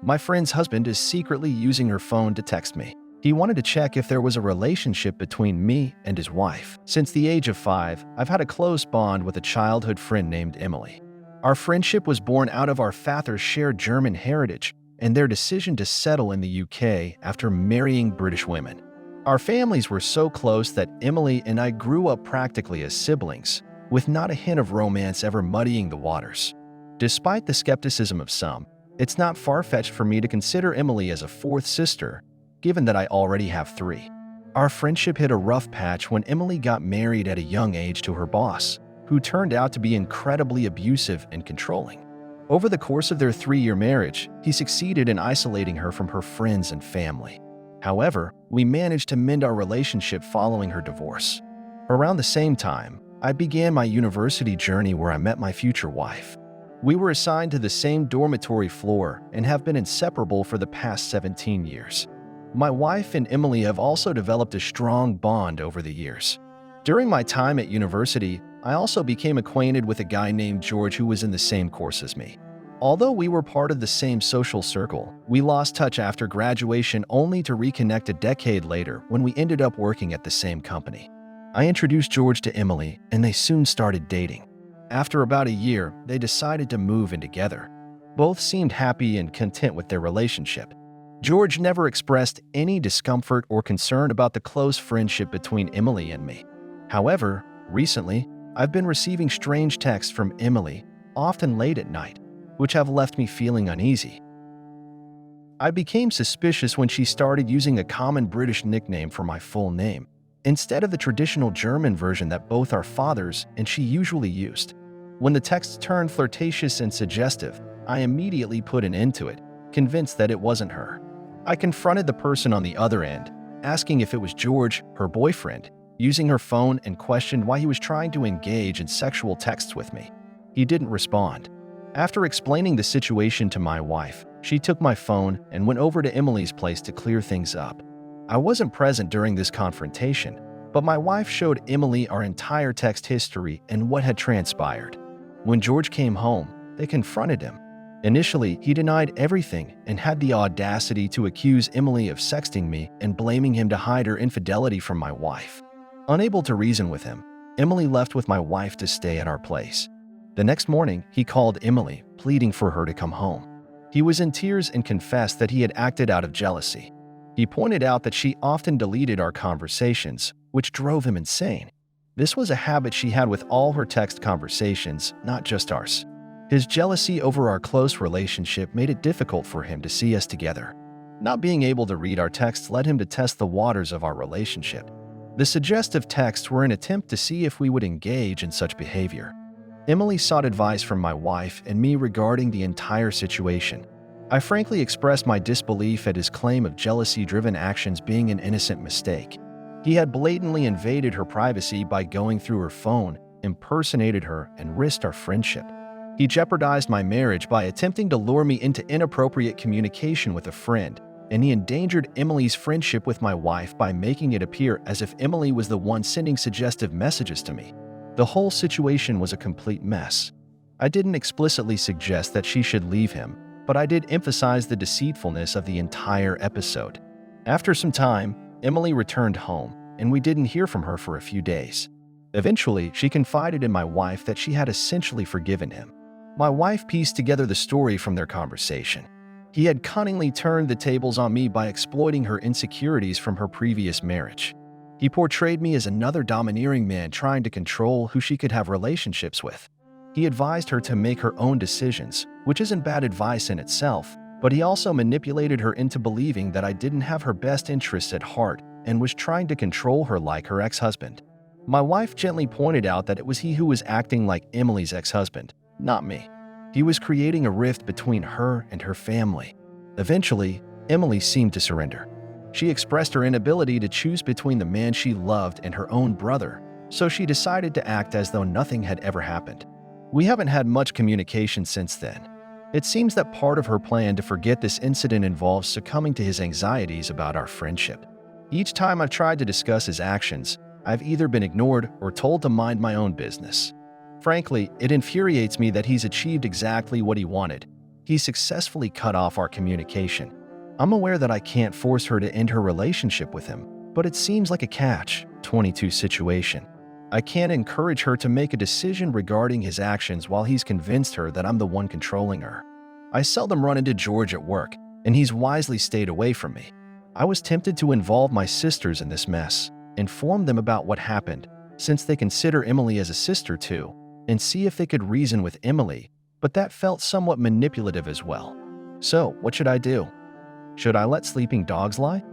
My friend's husband is secretly using her phone to text me. He wanted to check if there was a relationship between me and his wife. Since the age of 5, I've had a close bond with a childhood friend named Emily. Our friendship was born out of our father's shared German heritage and their decision to settle in the UK after marrying British women. Our families were so close that Emily and I grew up practically as siblings, with not a hint of romance ever muddying the waters. Despite the skepticism of some, it's not far-fetched for me to consider Emily as a fourth sister, given that I already have 3. Our friendship hit a rough patch when Emily got married at a young age to her boss, who turned out to be incredibly abusive and controlling. Over the course of their 3-year marriage, he succeeded in isolating her from her friends and family. However, we managed to mend our relationship following her divorce. Around the same time, I began my university journey where I met my future wife. We were assigned to the same dormitory floor and have been inseparable for the past 17 years. My wife and Emily have also developed a strong bond over the years. During my time at university, I also became acquainted with a guy named George who was in the same course as me. Although we were part of the same social circle, we lost touch after graduation only to reconnect a decade later when we ended up working at the same company. I introduced George to Emily, and they soon started dating. After about a year, they decided to move in together. Both seemed happy and content with their relationship. George never expressed any discomfort or concern about the close friendship between Emily and me. However, recently, I've been receiving strange texts from Emily, often late at night, which have left me feeling uneasy. I became suspicious when she started using a common British nickname for my full name, instead of the traditional German version that both our fathers and she usually used. When the texts turned flirtatious and suggestive, I immediately put an end to it, convinced that it wasn't her. I confronted the person on the other end, asking if it was George, her boyfriend, using her phone, and questioned why he was trying to engage in sexual texts with me. He didn't respond. After explaining the situation to my wife, she took my phone and went over to Emily's place to clear things up. I wasn't present during this confrontation, but my wife showed Emily our entire text history and what had transpired. When George came home, they confronted him. Initially, he denied everything and had the audacity to accuse Emily of sexting me and blaming him to hide her infidelity from my wife. Unable to reason with him, Emily left with my wife to stay at our place. The next morning, he called Emily, pleading for her to come home. He was in tears and confessed that he had acted out of jealousy. He pointed out that she often deleted our conversations, which drove him insane. This was a habit she had with all her text conversations, not just ours. His jealousy over our close relationship made it difficult for him to see us together. Not being able to read our texts led him to test the waters of our relationship. The suggestive texts were an attempt to see if we would engage in such behavior. Emily sought advice from my wife and me regarding the entire situation. I frankly expressed my disbelief at his claim of jealousy-driven actions being an innocent mistake. He had blatantly invaded her privacy by going through her phone, impersonated her, and risked our friendship. He jeopardized my marriage by attempting to lure me into inappropriate communication with a friend, and he endangered Emily's friendship with my wife by making it appear as if Emily was the one sending suggestive messages to me. The whole situation was a complete mess. I didn't explicitly suggest that she should leave him, but I did emphasize the deceitfulness of the entire episode. After some time, Emily returned home, and we didn't hear from her for a few days. Eventually, she confided in my wife that she had essentially forgiven him. My wife pieced together the story from their conversation. He had cunningly turned the tables on me by exploiting her insecurities from her previous marriage. He portrayed me as another domineering man trying to control who she could have relationships with. He advised her to make her own decisions, which isn't bad advice in itself, but he also manipulated her into believing that I didn't have her best interests at heart and was trying to control her like her ex-husband. My wife gently pointed out that it was he who was acting like Emily's ex-husband, not me. He was creating a rift between her and her family. Eventually, Emily seemed to surrender. She expressed her inability to choose between the man she loved and her own brother, so she decided to act as though nothing had ever happened. We haven't had much communication since then. It seems that part of her plan to forget this incident involves succumbing to his anxieties about our friendship. Each time I've tried to discuss his actions, I've either been ignored or told to mind my own business. Frankly, it infuriates me that he's achieved exactly what he wanted, he successfully cut off our communication. I'm aware that I can't force her to end her relationship with him, but it seems like a catch-22 situation. I can't encourage her to make a decision regarding his actions while he's convinced her that I'm the one controlling her. I seldom run into George at work, and he's wisely stayed away from me. I was tempted to involve my sisters in this mess, inform them about what happened, since they consider Emily as a sister too, and see if they could reason with Emily, but that felt somewhat manipulative as well. So, what should I do? Should I let sleeping dogs lie?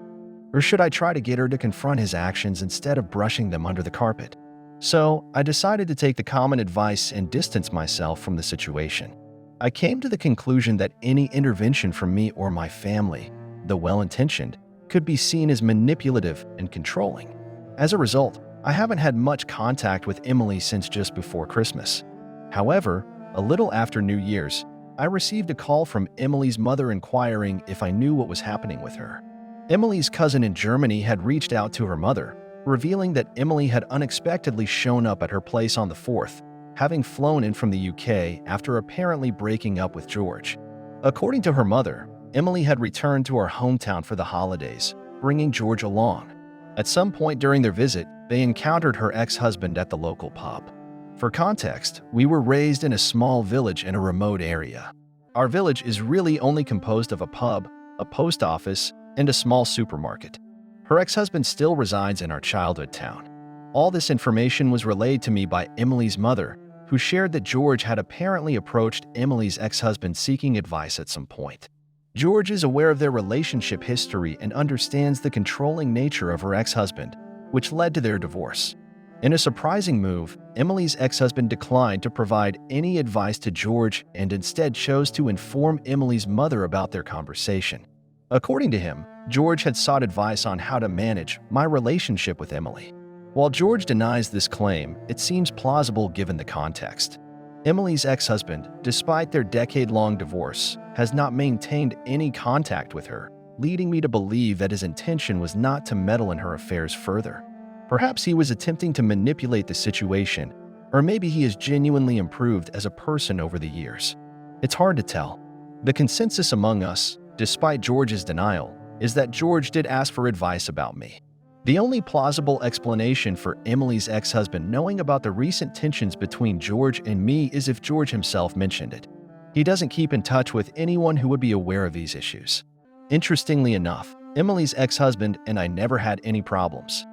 Or should I try to get her to confront his actions instead of brushing them under the carpet? So, I decided to take the common advice and distance myself from the situation. I came to the conclusion that any intervention from me or my family, though well-intentioned, could be seen as manipulative and controlling. As a result, I haven't had much contact with Emily since just before Christmas. However, a little after New Year's, I received a call from Emily's mother inquiring if I knew what was happening with her. Emily's cousin in Germany had reached out to her mother, revealing that Emily had unexpectedly shown up at her place on the 4th, having flown in from the UK after apparently breaking up with George. According to her mother, Emily had returned to her hometown for the holidays, bringing George along. At some point during their visit, they encountered her ex-husband at the local pub. For context, we were raised in a small village in a remote area. Our village is really only composed of a pub, a post office, and a small supermarket. Her ex-husband still resides in our childhood town. All this information was relayed to me by Emily's mother, who shared that George had apparently approached Emily's ex-husband seeking advice at some point. George is aware of their relationship history and understands the controlling nature of her ex-husband, which led to their divorce. In a surprising move, Emily's ex-husband declined to provide any advice to George and instead chose to inform Emily's mother about their conversation. According to him, George had sought advice on how to manage my relationship with Emily. While George denies this claim, it seems plausible given the context. Emily's ex-husband, despite their decade-long divorce, has not maintained any contact with her, leading me to believe that his intention was not to meddle in her affairs further. Perhaps he was attempting to manipulate the situation, or maybe he has genuinely improved as a person over the years. It's hard to tell. The consensus among us, despite George's denial, is that George did ask for advice about me. The only plausible explanation for Emily's ex-husband knowing about the recent tensions between George and me is if George himself mentioned it. He doesn't keep in touch with anyone who would be aware of these issues. Interestingly enough, Emily's ex-husband and I never had any problems.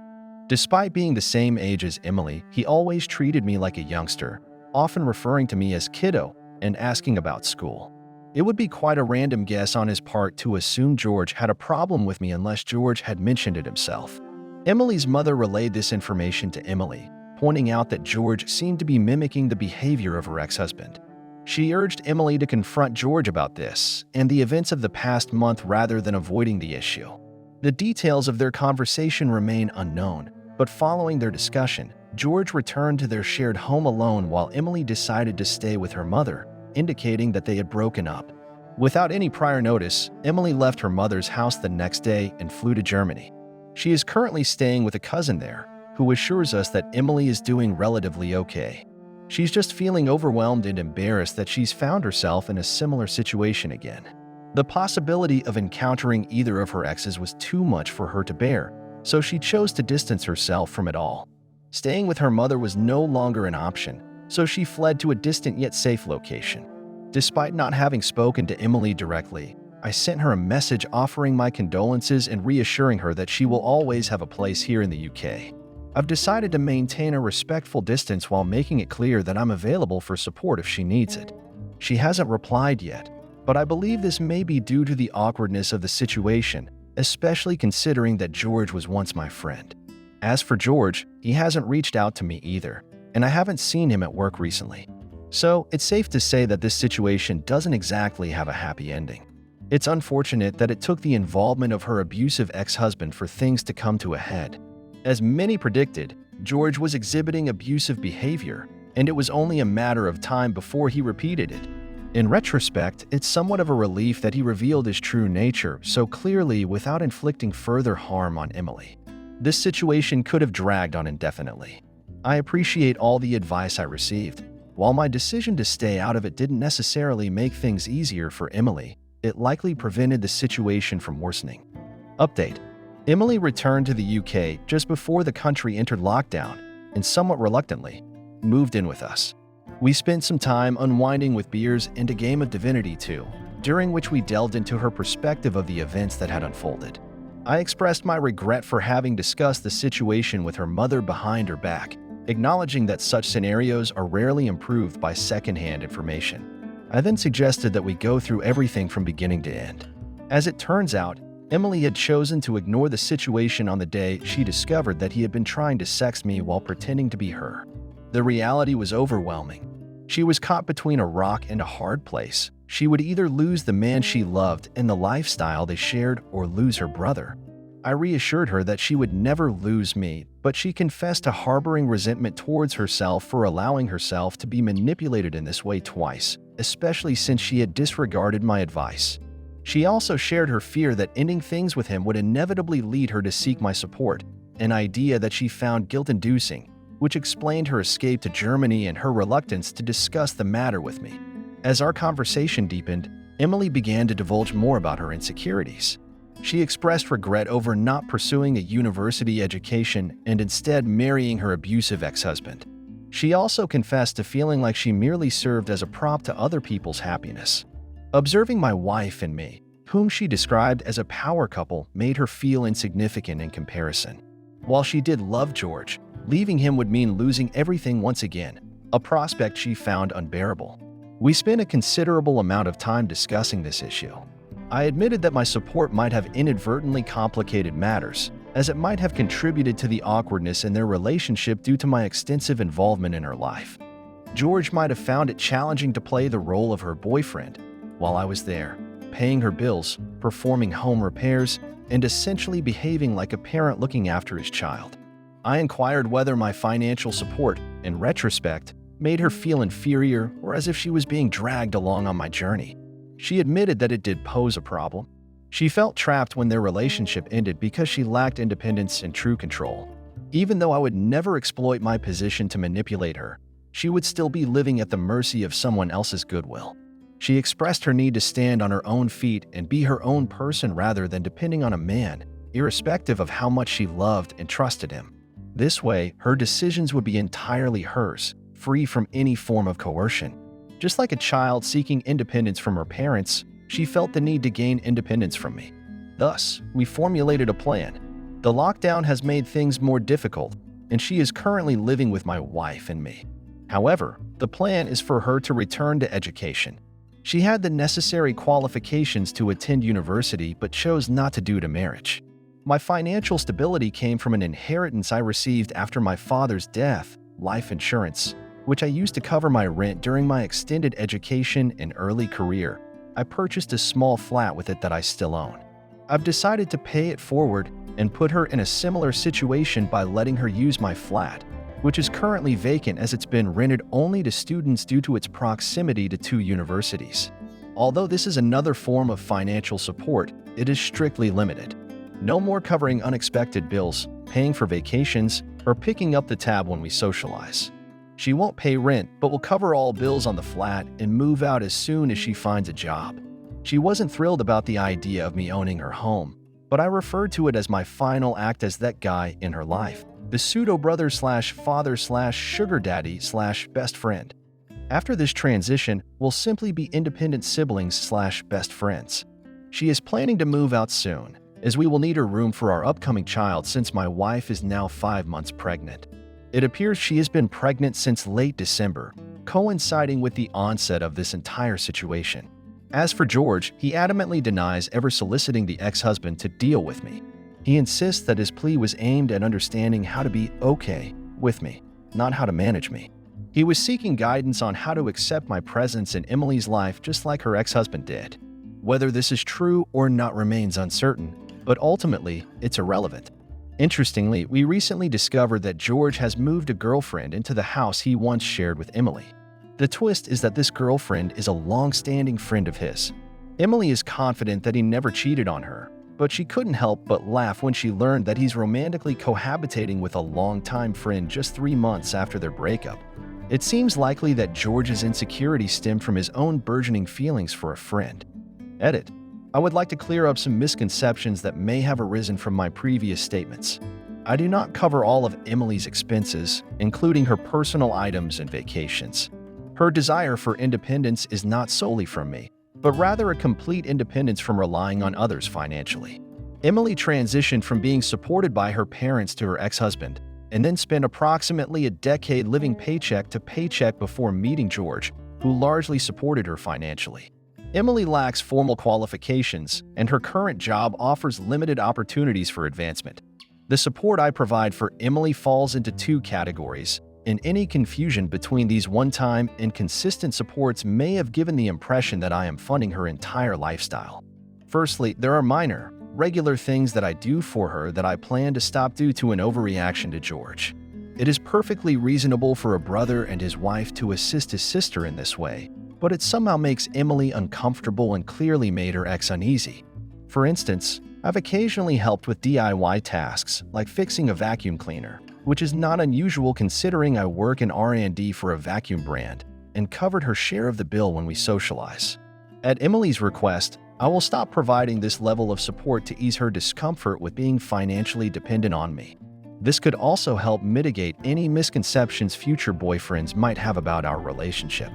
Despite being the same age as Emily, he always treated me like a youngster, often referring to me as kiddo and asking about school. It would be quite a random guess on his part to assume George had a problem with me unless George had mentioned it himself. Emily's mother relayed this information to Emily, pointing out that George seemed to be mimicking the behavior of her ex-husband. She urged Emily to confront George about this and the events of the past month rather than avoiding the issue. The details of their conversation remain unknown, but following their discussion, George returned to their shared home alone while Emily decided to stay with her mother, indicating that they had broken up. Without any prior notice, Emily left her mother's house the next day and flew to Germany. She is currently staying with a cousin there, who assures us that Emily is doing relatively okay. She's just feeling overwhelmed and embarrassed that she's found herself in a similar situation again. The possibility of encountering either of her exes was too much for her to bear, so she chose to distance herself from it all. Staying with her mother was no longer an option, so she fled to a distant yet safe location. Despite not having spoken to Emily directly, I sent her a message offering my condolences and reassuring her that she will always have a place here in the UK. I've decided to maintain a respectful distance while making it clear that I'm available for support if she needs it. She hasn't replied yet, but I believe this may be due to the awkwardness of the situation, especially considering that George was once my friend. As for George, he hasn't reached out to me either, and I haven't seen him at work recently. So it's safe to say that this situation doesn't exactly have a happy ending. It's unfortunate that it took the involvement of her abusive ex-husband for things to come to a head. As many predicted, George was exhibiting abusive behavior, and it was only a matter of time before he repeated it. In retrospect, it's somewhat of a relief that he revealed his true nature so clearly without inflicting further harm on Emily. This situation could have dragged on indefinitely. I appreciate all the advice I received. While my decision to stay out of it didn't necessarily make things easier for Emily, it likely prevented the situation from worsening. Update: Emily returned to the UK just before the country entered lockdown and somewhat reluctantly moved in with us. We spent some time unwinding with beers and a game of Divinity 2, during which we delved into her perspective of the events that had unfolded. I expressed my regret for having discussed the situation with her mother behind her back, acknowledging that such scenarios are rarely improved by secondhand information. I then suggested that we go through everything from beginning to end. As it turns out, Emily had chosen to ignore the situation on the day she discovered that he had been trying to sex me while pretending to be her. The reality was overwhelming. She was caught between a rock and a hard place. She would either lose the man she loved and the lifestyle they shared or lose her brother. I reassured her that she would never lose me, but she confessed to harboring resentment towards herself for allowing herself to be manipulated in this way twice, especially since she had disregarded my advice. She also shared her fear that ending things with him would inevitably lead her to seek my support, an idea that she found guilt-inducing, which explained her escape to Germany and her reluctance to discuss the matter with me. As our conversation deepened, Emily began to divulge more about her insecurities. She expressed regret over not pursuing a university education and instead marrying her abusive ex-husband. She also confessed to feeling like she merely served as a prop to other people's happiness. Observing my wife and me, whom she described as a power couple, made her feel insignificant in comparison. While she did love George, leaving him would mean losing everything once again, a prospect she found unbearable. We spent a considerable amount of time discussing this issue. I admitted that my support might have inadvertently complicated matters, as it might have contributed to the awkwardness in their relationship due to my extensive involvement in her life. George might have found it challenging to play the role of her boyfriend while I was there, paying her bills, performing home repairs, and essentially behaving like a parent looking after his child. I inquired whether my financial support, in retrospect, made her feel inferior or as if she was being dragged along on my journey. She admitted that it did pose a problem. She felt trapped when their relationship ended because she lacked independence and true control. Even though I would never exploit my position to manipulate her, she would still be living at the mercy of someone else's goodwill. She expressed her need to stand on her own feet and be her own person rather than depending on a man, irrespective of how much she loved and trusted him. This way, her decisions would be entirely hers, free from any form of coercion. Just like a child seeking independence from her parents, she felt the need to gain independence from me. Thus, we formulated a plan. The lockdown has made things more difficult, and she is currently living with my wife and me. However, the plan is for her to return to education. She had the necessary qualifications to attend university but chose not to due to marriage. My financial stability came from an inheritance I received after my father's death, life insurance, which I used to cover my rent during my extended education and early career. I purchased a small flat with it that I still own. I've decided to pay it forward and put her in a similar situation by letting her use my flat, which is currently vacant as it's been rented only to students due to its proximity to 2 universities. Although this is another form of financial support, it is strictly limited. No more covering unexpected bills, paying for vacations, or picking up the tab when we socialize. She won't pay rent, but will cover all bills on the flat and move out as soon as she finds a job. She wasn't thrilled about the idea of me owning her home, but I referred to it as my final act as that guy in her life, the pseudo-brother/father/sugar daddy/best friend. After this transition, we'll simply be independent siblings/best friends. She is planning to move out soon, as we will need her room for our upcoming child since my wife is now 5 months pregnant. It appears she has been pregnant since late December, coinciding with the onset of this entire situation. As for George, he adamantly denies ever soliciting the ex-husband to deal with me. He insists that his plea was aimed at understanding how to be okay with me, not how to manage me. He was seeking guidance on how to accept my presence in Emily's life just like her ex-husband did. Whether this is true or not remains uncertain, but ultimately, it's irrelevant. Interestingly, we recently discovered that George has moved a girlfriend into the house he once shared with Emily. The twist is that this girlfriend is a long-standing friend of his. Emily is confident that he never cheated on her, but she couldn't help but laugh when she learned that he's romantically cohabitating with a longtime friend just 3 months after their breakup. It seems likely that George's insecurity stemmed from his own burgeoning feelings for a friend. Edit. I would like to clear up some misconceptions that may have arisen from my previous statements. I do not cover all of Emily's expenses, including her personal items and vacations. Her desire for independence is not solely from me, but rather a complete independence from relying on others financially. Emily transitioned from being supported by her parents to her ex-husband, and then spent approximately a decade living paycheck to paycheck before meeting George, who largely supported her financially. Emily lacks formal qualifications, and her current job offers limited opportunities for advancement. The support I provide for Emily falls into two categories, and any confusion between these one-time and consistent supports may have given the impression that I am funding her entire lifestyle. Firstly, there are minor, regular things that I do for her that I plan to stop due to an overreaction to George. It is perfectly reasonable for a brother and his wife to assist his sister in this way, but it somehow makes Emily uncomfortable and clearly made her ex uneasy. For instance, I've occasionally helped with DIY tasks like fixing a vacuum cleaner, which is not unusual considering I work in R&D for a vacuum brand, and covered her share of the bill when we socialize. At Emily's request, I will stop providing this level of support to ease her discomfort with being financially dependent on me. This could also help mitigate any misconceptions future boyfriends might have about our relationship.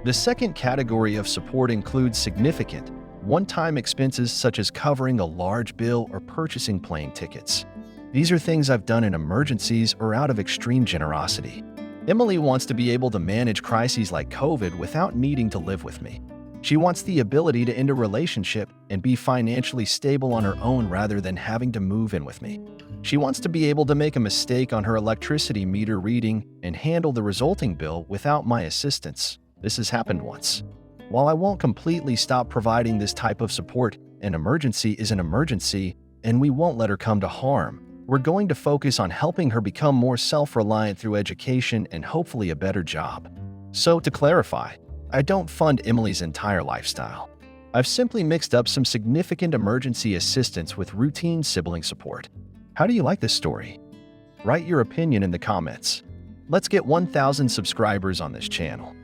The second category of support includes significant, one-time expenses such as covering a large bill or purchasing plane tickets. These are things I've done in emergencies or out of extreme generosity. Emily wants to be able to manage crises like COVID without needing to live with me. She wants the ability to end a relationship and be financially stable on her own rather than having to move in with me. She wants to be able to make a mistake on her electricity meter reading and handle the resulting bill without my assistance. This has happened once. While I won't completely stop providing this type of support, an emergency is an emergency, and we won't let her come to harm. We're going to focus on helping her become more self-reliant through education and hopefully a better job. So, to clarify, I don't fund Emily's entire lifestyle. I've simply mixed up some significant emergency assistance with routine sibling support. How do you like this story? Write your opinion in the comments. Let's get 1,000 subscribers on this channel.